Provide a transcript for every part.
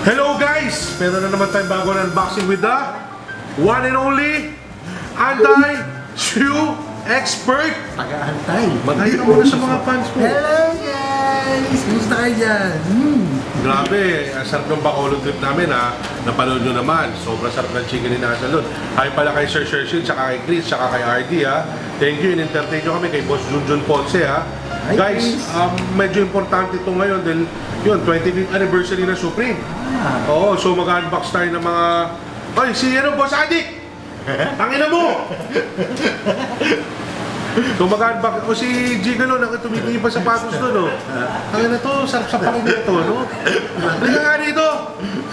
Hello guys! Meron na naman tayong bago na unboxing with the one and only anti-shoe expert! Taga-antay. Magay ka muna sa mga fans ko. Hello guys! Kumusta kayo dyan? Grabe, ang sarap ng Bacolod trip namin ha. Napanood nyo naman. Sobrang sarap ng chicken ni Nasa doon. Hi pala kay Sir Shershil, tsaka kay Chris, tsaka kay RD ha. Thank you, in-entertain nyo kami kay Boss Junjun Ponce ha. Hi, Guys, medyo importante ito ngayon dahil yun, 25th anniversary ng Supreme. Oo, so mag-unbox tayo ng mga... Oy, si Boss Adik! Tangina mo! So mag-unbox... O si Gigolo, tumitingin pa sa patos doon, no? Tangina to, sarap sa pakin nito, no? Tingnan nga dito!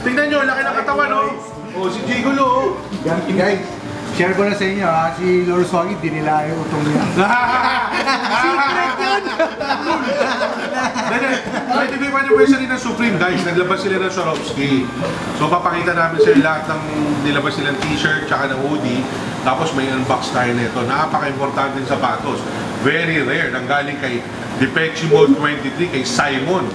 Tingnan nyo, laki ng katawan, no? O, si Gigolo, Guys, share ko na sa inyo ha, si Lord Swagi, dinila yung utong niya. Secret yun! 25th anniversary ng Supreme, guys. Naglabas sila ng Swarovski. So papakita namin sa lahat ng nilabas silang t-shirt tsaka ng hoodie. Tapos may unbox tayo nito. Napaka-importante ng sapatos. Very rare. Nanggaling kay Defection Mode 23 kay Simon.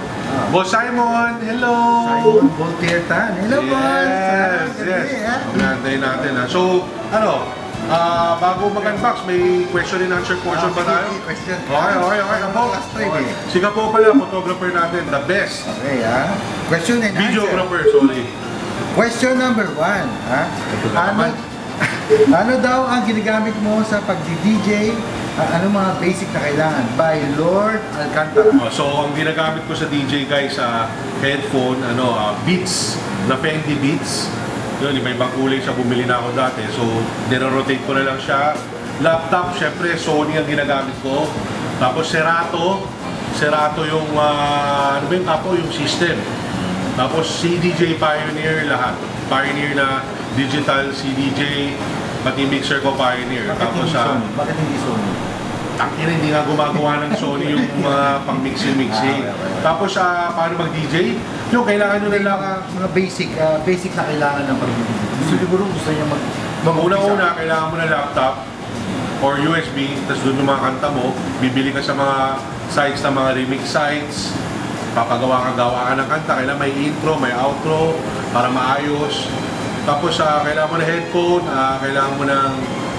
Boss Simon, hello! Simon Voltaire Tan. Hello, boss! Yes. Nantayin natin ha. So, bago mag-unbox, may question and answer portion ba tayo? Question. Okay. Ako, Last time eh. si Kapo pala, photographer natin, the best. Okay ha. Question and answer. Videographer, sorry. Question number 1. Ha? Ano daw ang ginagamit mo sa pagdi-DJ? Ano mga basic na kailangan? By Lord Alcantara. So, ang ginagamit ko sa DJ guys, headphone, Beats, na Fendi Beats. Yun, iba-ibang kulay siya, bumili na ako dati. So, nire-rotate ko na lang siya. Laptop, syempre, Sony ang ginagamit ko. Tapos Serato yung, ano ba yung kapo? Yung system. Tapos CDJ Pioneer lahat. Pioneer na digital CDJ, pati mixer ko Pioneer. Tapos Bakit hindi Sony? tangina, hindi nga gumagawa ng Sony yung mga pang-mixing. Tapos paano mag-DJ? Yung kailangan nyo na lang. Mga basic na kailangan ng pag-DJ. Siguro gusto niya Una, kailangan mo na laptop or USB, tapos doon yung mga kanta mo, bibili ka sa mga sites na mga remix sites, papagawa ka ng kanta, kailangan may intro, may outro, para maayos. Tapos kailangan mo na headphone, kailangan mo ng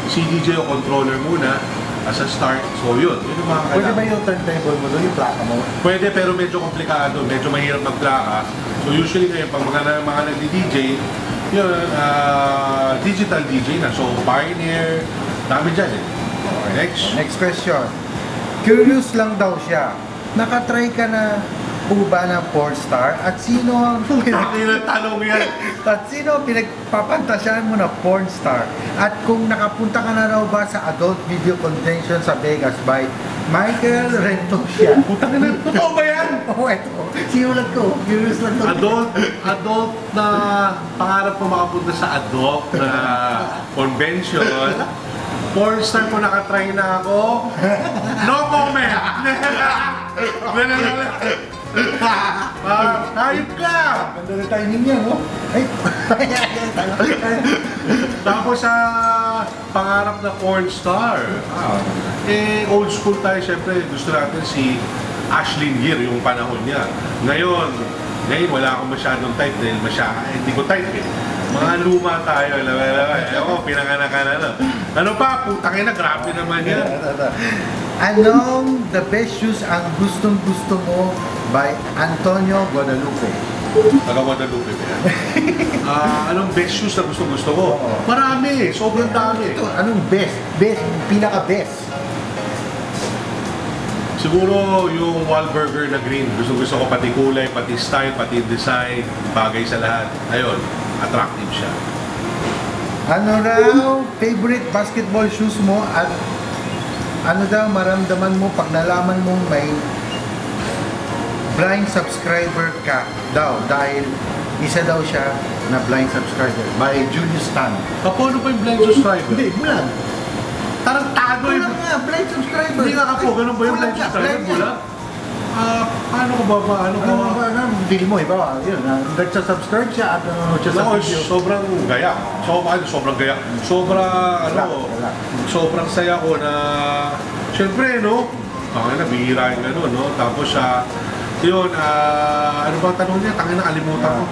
CDJ o controller muna as a start. So yun yung mga kailangan. Pwede ba yung turntable mo doon, yung plaka mo? Pwede, pero medyo komplikado, medyo mahirap magplaka. So usually ngayon, pag mga nagdi-DJ, yun, digital DJ na. So Pioneer, dami dyan eh. Okay, Next question. Curious lang daw siya. Nakatry ka na po ba ng porn star? At sino ang Tanong yan. At sino ang pinagpapantasyahan mo na porn star? At kung nakapunta ka na raw ba sa adult video convention sa Vegas by Michael Rentosia? Putang ina, totoo ba yan? Oo, eto. Sinulat ko. Curious lang daw. Adult na pangarap ko makapunta sa adult na convention. Porn star ko nakatry na ako. No comment! Hayop ka! Ganda na timing niya, no? Ay, Tapos pangarap na porn star. Old school tayo, syempre gusto natin si Ashlyn Gear yung panahon niya. Ngayon wala akong masyadong type dahil hindi ko type eh. Mga luma tayo, ako, pinanganak ka na. Ano pa? Putang ina, grabe naman yan. Anong the best shoes ang gustong-gusto mo by Antonio Guadalupe? Taga Guadalupe ba yan? Anong best shoes na gusto ko? Oo. Marami, sobrang dami. Ito, anong best? Pinaka-best? Siguro yung Wahlburger na green. Gusto ko pati kulay, pati style, pati design. Bagay sa lahat. Ayun, attractive siya. Ano raw favorite basketball shoes mo at ano daw maramdaman mo pag nalaman mong may blind subscriber ka daw dahil isa daw siya na blind subscriber by Julius Tan. Paano pa yung blind subscriber? Hindi, bulan. Tarantado Bulan yung... nga, blind subscriber. Hindi nga kapo, ganun ba yung blind Bulan subscriber? yan. Bulan? Paano ko ba? Ano feel mo, iba? Yun, nagsa-subscribe siya at siya sa video. Sobrang gaya. Sobrang gaya. Wala. Sobrang saya ko na... Siyempre, no? Nabihira yung gano'n, no? Tapos yun, ano bang tanong niya? Tangin na kalimutan ko.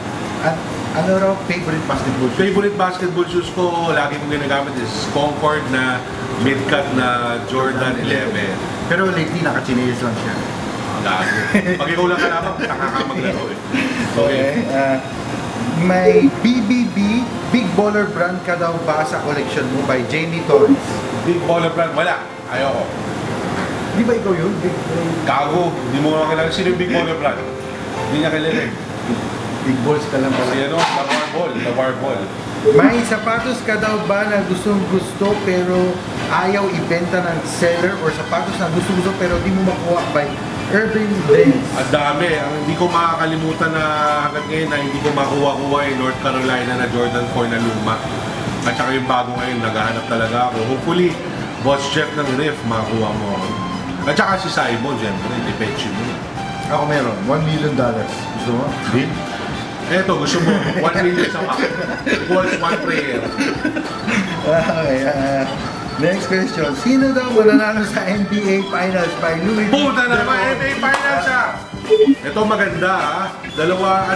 At ano raw favorite basketball shoes? Favorite basketball shoes ko, lagi kong ginagamit is Concord na mid-cut na Jordan 11. Pero lately, naka-chinelas lang siya. Gago. Pag ikaw lang kalaban, nakakamaglaro eh. Okay. May BBB, Big Baller Brand ka daw ba sa collection mo by Jamie Torres? Big baller brand, wala. Ayoko. Di ba ikaw yun? Gago. Hindi mo nga kailangan. Sino yung big baller brand? Hindi niya kilala eh. Big balls ka lang pala. Kasi ano, the war ball. May sapatos ka daw ba na gustong gusto pero ayaw ibenta ng seller, or sapatos na gusto gusto pero di mo makuha by Urban Dance? Ang dami. Ang hindi ko makakalimutan na hanggang ngayon na hindi ko makuha-kuha yung North Carolina na Jordan 4 na luma. At saka yung bago ngayon, naghahanap talaga ako. Hopefully, Boss Jeff ng Riff, makakuha mo ako. At saka si Simon, siyempre, depeche mo. Ako meron, $1 million. Gusto mo? Din? Eto, gusto mo, 1 million sa pack. Equals 1 prayer. Okay, next question. Sino daw mananalo sa NBA Finals by Louis? Puta naman, NBA Finals ah! Ito maganda ah. Dalawa,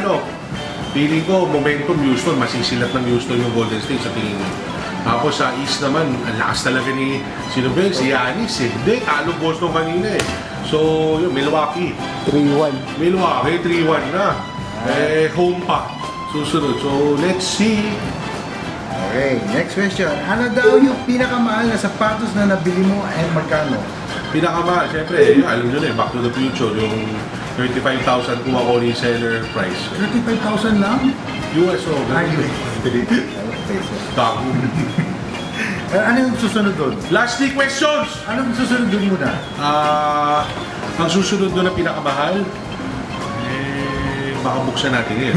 feeling ko, momentum Houston, masisilat ng Houston yung Golden State sa tingin ko. Tapos sa East naman, ang lakas talaga ni, sino ba yun? Si Giannis eh. Hindi, talo Boston kanina eh. So, yun, Milwaukee. 3-1. Milwaukee, 3-1 na. Home pa. Susunod. So, let's see. Okay, next question. Ano daw yung pinakamahal na sapatos na nabili mo and magkano? Pinakamahal, syempre, alam nyo na eh, Back to the Future, yung 35,000 kuha ko reseller price. 35,000 lang? US o Pesos. Tago. Ano yung susunod doon? Last 3 questions! Anong susunod doon muna? Ang susunod doon na pinakamahal, baka buksan natin yun.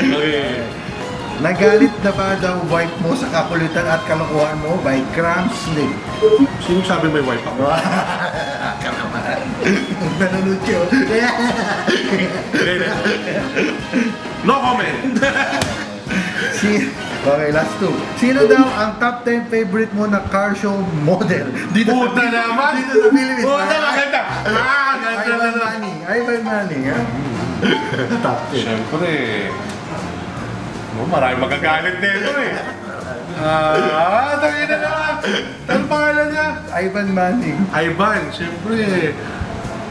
Okay. Nagalit na ba daw wife mo sa kakulitan at kalokohan mo by Cram Slim? Sino sabi may wife ako? Nanonood siya. No comment! Okay, last two. Sino daw ang top 10 favorite mo na car show model? Puta naman! Dito sa Philippines. Puta, maganda! Ganda na Ivan na! Manning. Ivan Manning, ha? Top 10. Siyempre, maraming magagalit nito eh. Tangin na naman! Ano pangalan niya? Ivan Manning. Ivan, siyempre.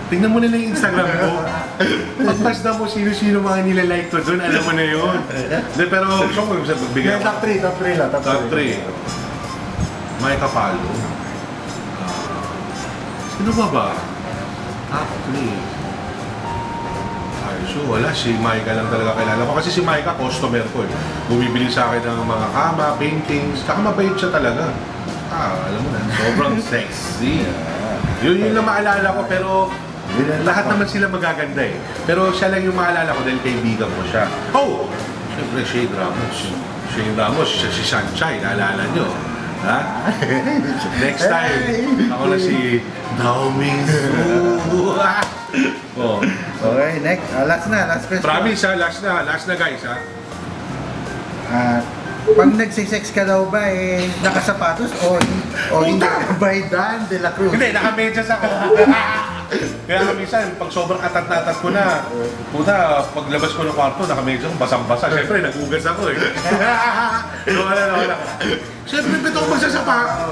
Tingnan mo nila yung Instagram ko. Pagpasda mo sino-sino mga nilalike ko doon, alam mo na yun. De, pero gusto ko magbigay Top 3 lang. Top 3. May Kapalo. Sino ba? Top 3. Ay, so wala. Si Micah lang talaga kilala ko. Kasi si Micah, customer ko eh. Bumibili sa akin ng mga kama, paintings. Saka mabait siya talaga. Alam mo na, sobrang sexy. Yun lang maalala ko, pero lahat naman sila magaganda eh. Pero siya lang yung maalala ko dahil kaibigan ko siya. Oh! Siyempre, Shane Ramos. Shane Ramos, siya si Sunshine, naalala nyo. Ha? Next time, ako na si Daoming Su. Oh. Okay, next. Last question. Promise ha, last na guys ha. Pag nagsisex ka daw ba nakasapatos o hindi? By Dan de la Cruz. Hindi, nakamedyas ako. Kaya minsan, pag sobrang atat-natat ko na, puta, paglabas ko ng kwarto, nakamedyas ako, basang-basa. Siyempre, nagugas ako eh. Wala. Siyempre, pito ko magsasapa.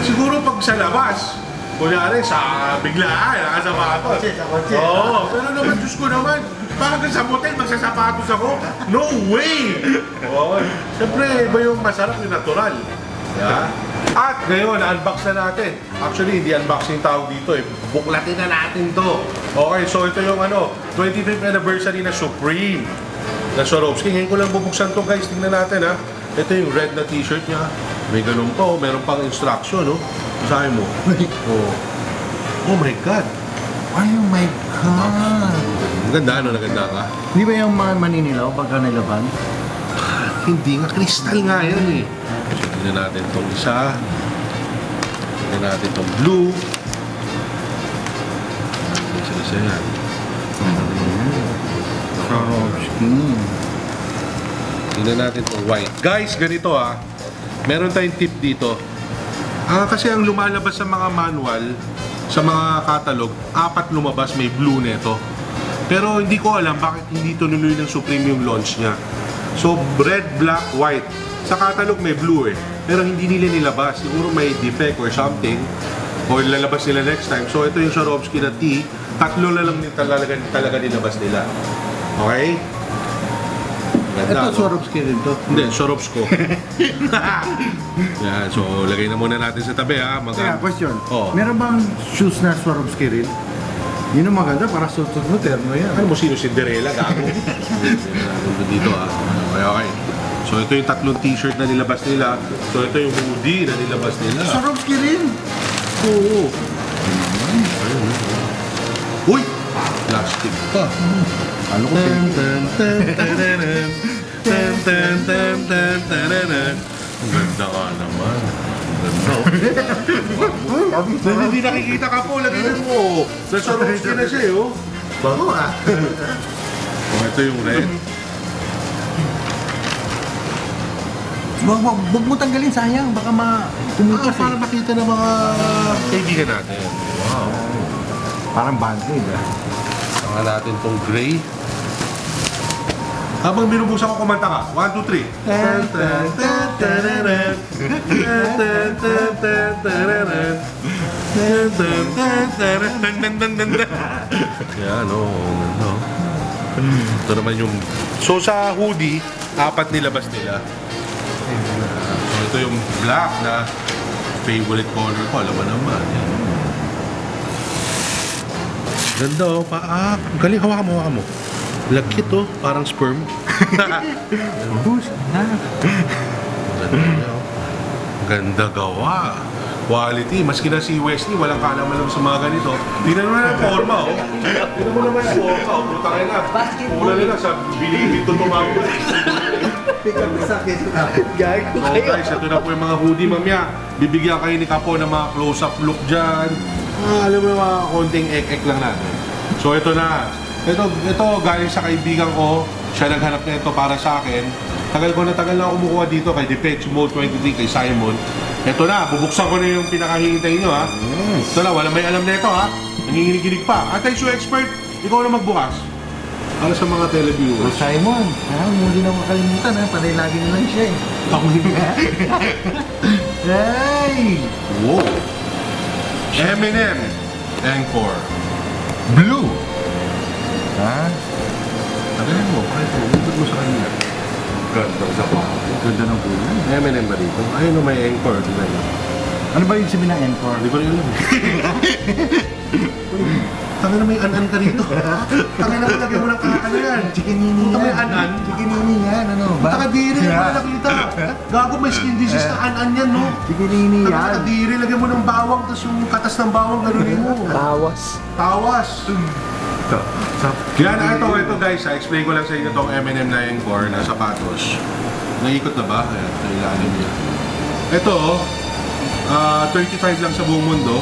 Siguro pag sa labas, kunyari, sa biglaan, nakasapatos. Sa kotse. Oo, pero naman, Diyos ko naman, bakit sa motel, magsasapatos ako? No way! Oo. Siyempre, iba yung masarap, yung natural. Yeah. At ngayon, unbox na natin. Actually, hindi unboxing tawag dito eh. Buklatin na natin to. Okay, so ito yung 25th anniversary na Supreme na Swarovski. Ngayon ko lang bubuksan to guys. Tingnan natin ha. Ito yung red na t-shirt niya. May ganun pa oh. Meron pang instruction oh. Basahin mo. Oh my God. Ay, oh my God. Maganda naganda ka? Di ba yung mga maninilaw pagka nilaban? Hindi nga, crystal nga yan eh. Tingnan natin itong isa. Tingnan natin itong blue. Isa yan. Swarovski. Tingnan natin itong white. Guys, ganito meron tayong tip dito. Kasi ang lumalabas sa mga manual, sa mga catalog, 4 lumabas, may blue nito. Pero hindi ko alam bakit hindi tunuloy ng Supreme yung launch niya. So, red, black, white. Sa catalog may blue eh. Pero hindi nila nilabas. Siguro may defect or something. O lalabas nila next time. So, ito yung Swarovski na T. Tatlo na lang talaga nilabas nila. Okay? Ganda, Ito, Swarovski rin to. Hindi, Swarovski. Yan, so lagay na muna natin sa tabi ha. Teka, question. Oh. Meron bang shoes na Swarovski rin? Yun ang maganda para suot mo, terno yan. Ano mo sino Cinderella, gago? Dito ha. Okay. So ito yung tatlong t-shirt na nilabas nila. So ito yung hoodie na nilabas nila. Swarovski rin? Oo. Uy! Plastic pa. Ano ko Ang ganda ka naman. Ganda. Hindi nakikita ka po, lagyan mo. Nasa Swarovski na siya, oh. Bago ah. Oh, ito yung red. Huwag mo tanggalin, sayang. Baka kumita Para makita ng mga kaibigan natin. Wow. Parang band-aid ah. Saka natin tong gray. Habang binubusan ko, kumanta ka. 1, 2, 3. Yan, oh. Ito naman yung... So sa hoodie, 4 nilabas nila. So ito yung black na favorite color ko. Alam mo naman. Yan. Ganda oh. Galing, hawakan mo. Lagkit oh, parang sperm. Ganda gawa. Quality. Maski na si Wesley, walang kalaman sa mga ganito. Tingnan mo na yung forma oh. Tingnan mo naman yung forma oh. Puta kayo na. Pula nila sa bilibid to tumago. Oh guys, ito na po yung mga hoodie mamaya. Bibigyan kayo ni Kapo ng mga close-up look dyan. Alam mo mga konting ek-ek lang natin. So ito na. Ito galing sa kaibigan ko. Siya naghanap na ito para sa akin. Tagal na kumukuha dito kay Depeche Mode 23 kay Simon. Ito na, bubuksan ko na yung pinakahihintay nyo ha. Yes. Ito na, walang may alam na ito ha. Nanginginig pa. Anti-shoe expert, ikaw na magbukas. Para sa mga televiewers. Simon, hindi na makalimutan ha. Panay lagi na lang siya eh. Ako hindi. Hey! Wow. M&M Encore. Blue! Ha? Tagalan mo, kahit mo, ikot mo sa kanya. Ganda sa pa. Ganda ng kulay. M&M ba dito? Ayun o, may Encore. Diba yun? Ano ba yung sabihin ng encore? Hindi ko rin alam. Tanga na may an-an ka dito. Tanga na lagyan mo ng ano yan. Chikinini Punta yan. may an-an. Chikinini yan, ano ba? Takadiri, hindi mo nakita. Gago may skin disease na an-an yan, no? Chikinini yan. Takadiri, lagyan mo ng bawang, tapos yung katas ng bawang, ganunin mo. Tawas. Yan, ito guys, explain ko lang sa inyo itong M&M na Encore na sapatos. Naikot na ba? Ayan, ito ilalim niya. Ito, 35 lang sa buong mundo.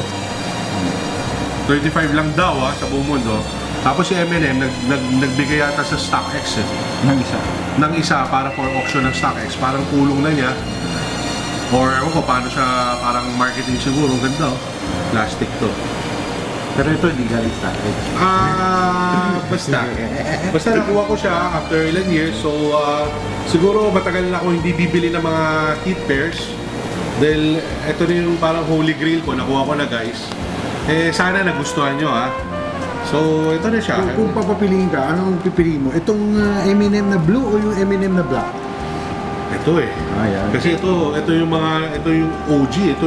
35 lang daw sa buong mundo. Tapos si M&M nagbigay yata sa StockX ng isa para for auction ng StockX. Parang kulong na niya. Or ewan ko paano siya, parang marketing siguro. Ganda oh. Plastic to. Pero ito hindi galing StockX. Basta nakuha ko siya after ilang years. So siguro matagal na ako hindi bibili ng mga kit pairs. Dahil ito na yung parang holy grail ko. Nakuha ko na guys. Eh sana nagustuhan nyo ha. So ito na siya. Kung papapiliin ka, anong pipiliin mo? Itong M&M na blue o yung M&M na black? Ito eh. Yan. Kasi ito yung OG. Ito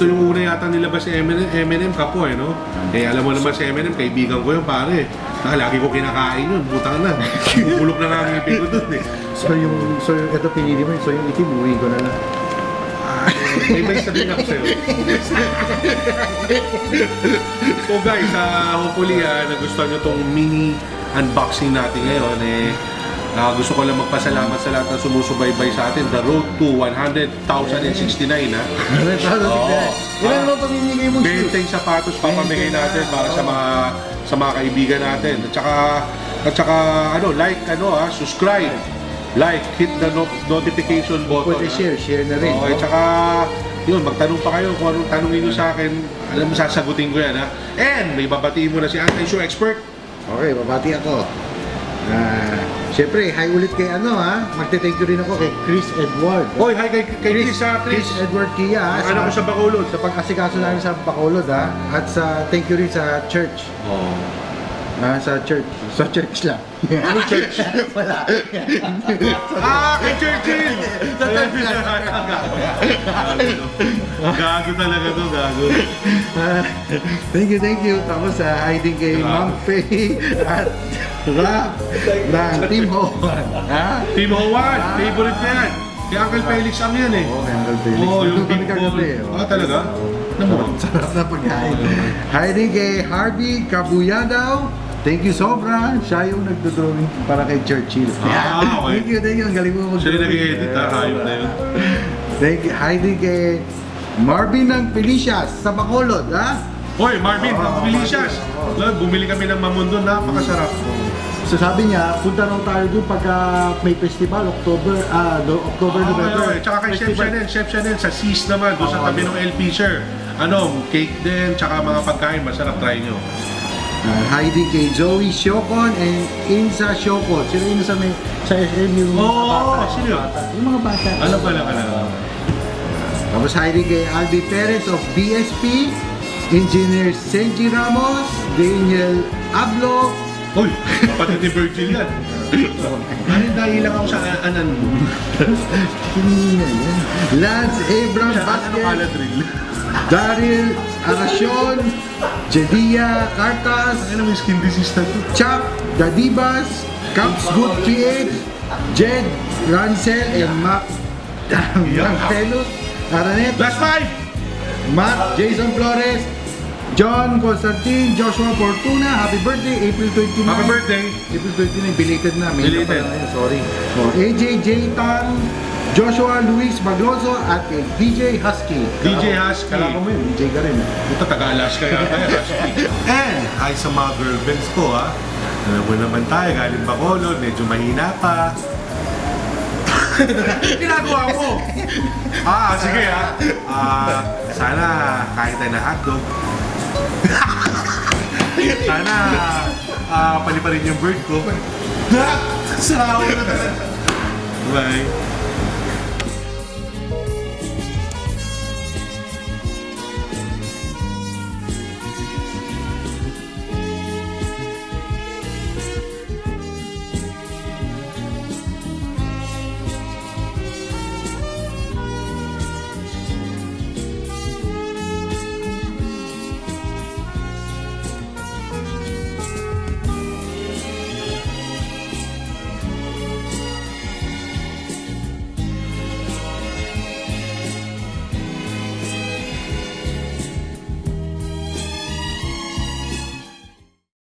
yung una yata nilabas si M&M Kapo eh, no? Eh alam mo naman si M&M, kaibigan ko yung pare. Lagi ko kinakain yun, butang na. Pupulok na nga ang ipin ko dun eh. So ito pinili mo, so yung itim, uwiin ko na lang. May sabihin ako sa'yo. So guys, hopefully nagustuhan nyo tong mini unboxing natin ngayon. Gusto ko lang magpasalamat sa lahat ng sumusubaybay sa atin. The road to 100,069 ha. Ilan naman pamimigay mo shoes? 20 sapatos papamigay natin para sa mga kaibigan natin. At saka subscribe. Like, hit the notification button. Pwede share na rin. Okay, tsaka yun, magtanong pa kayo kung anong tanongin nyo sa akin. Alam mo, sasagutin ko yan ha. And may babatiin mo na si Anti-Shoe Expert. Okay, babati ako. Siyempre, hi ulit kay magte-thank you rin ako kay Chris Edward. Hoy, hi kay Chris, Chris Edward Kia Ano ko sa Bacolod? sa pag-asikaso namin sa Bacolod at sa thank you rin sa church. Oh. Sa church lang. Ano church? Wala. Kay Churchill! Sa church lang. Gago talaga to, gago. Thank you. Tapos hi din kay Ma'am Faye at Rap ng Team Hoan. Team Hoan, favorite na yan. Kay Uncle Felix ang yan eh. Oo, kay Uncle Felix. Oo, yung Nandun kami big kagabi, ball. Talaga? Sarap na pagkain. Hi din kay Harvey Kabuyadaw. Thank you sobra. Siya yung nagdodrawing para kay Churchill. Okay. Thank you. Ang galing mo Siya yung nag-i-edit hayop na yun. Thank you. Hi din kay Marvin ng Felicias sa Bacolod, Hoy, Marvin, Felicias. Bumili kami ng mamon doon, napakasarap. So sabi niya, punta raw tayo doon pagka may festival, October, November. Tsaka kay Chef Chanel, sa Seas naman, doon sa tabi ng El Fisher. Cake din, tsaka mga pagkain, masarap, try nyo. Hi din kay Joey Siocon and Insa Siocon. Sila yun sa SM yung bata. Sino yun? Yung mga bata. Alam. Tapos hi din kay Albi Perez of BSP, Engineer Senji Ramos, Daniel Ablo. Hoy, kapatid ni Virgil yan. Dahil lang ako sa anan mo. Lance Abram Vasquez, Caladrill? Daryl Aracion, Jedia Cartas, Ano may skin disease na to? Chap Dadibas, Caps Good PH, Jed Rancel, and Mac Martelos, Aranet, Last five! Matt Jason Flores, John Constantine, Joshua Fortuna, happy birthday, April 29. Happy birthday! April 29, belated na. May Belated. na pala ngayon, sorry. AJ J. Tang, Joshua Luis Bagloso, at kay DJ Husky. DJ Husky. Kala ko mo yun, DJ ka rin. Ito, taga-Alaska yata yan, Husky. And, hi sa mga girlfriends ko, Alam mo naman tayo, galing Bacolod, medyo mahina pa. Ginagawa mo! Sige sana kain tayo na hotdog. Sana paliparin yung bird ko. Sarawa na talaga. Bye.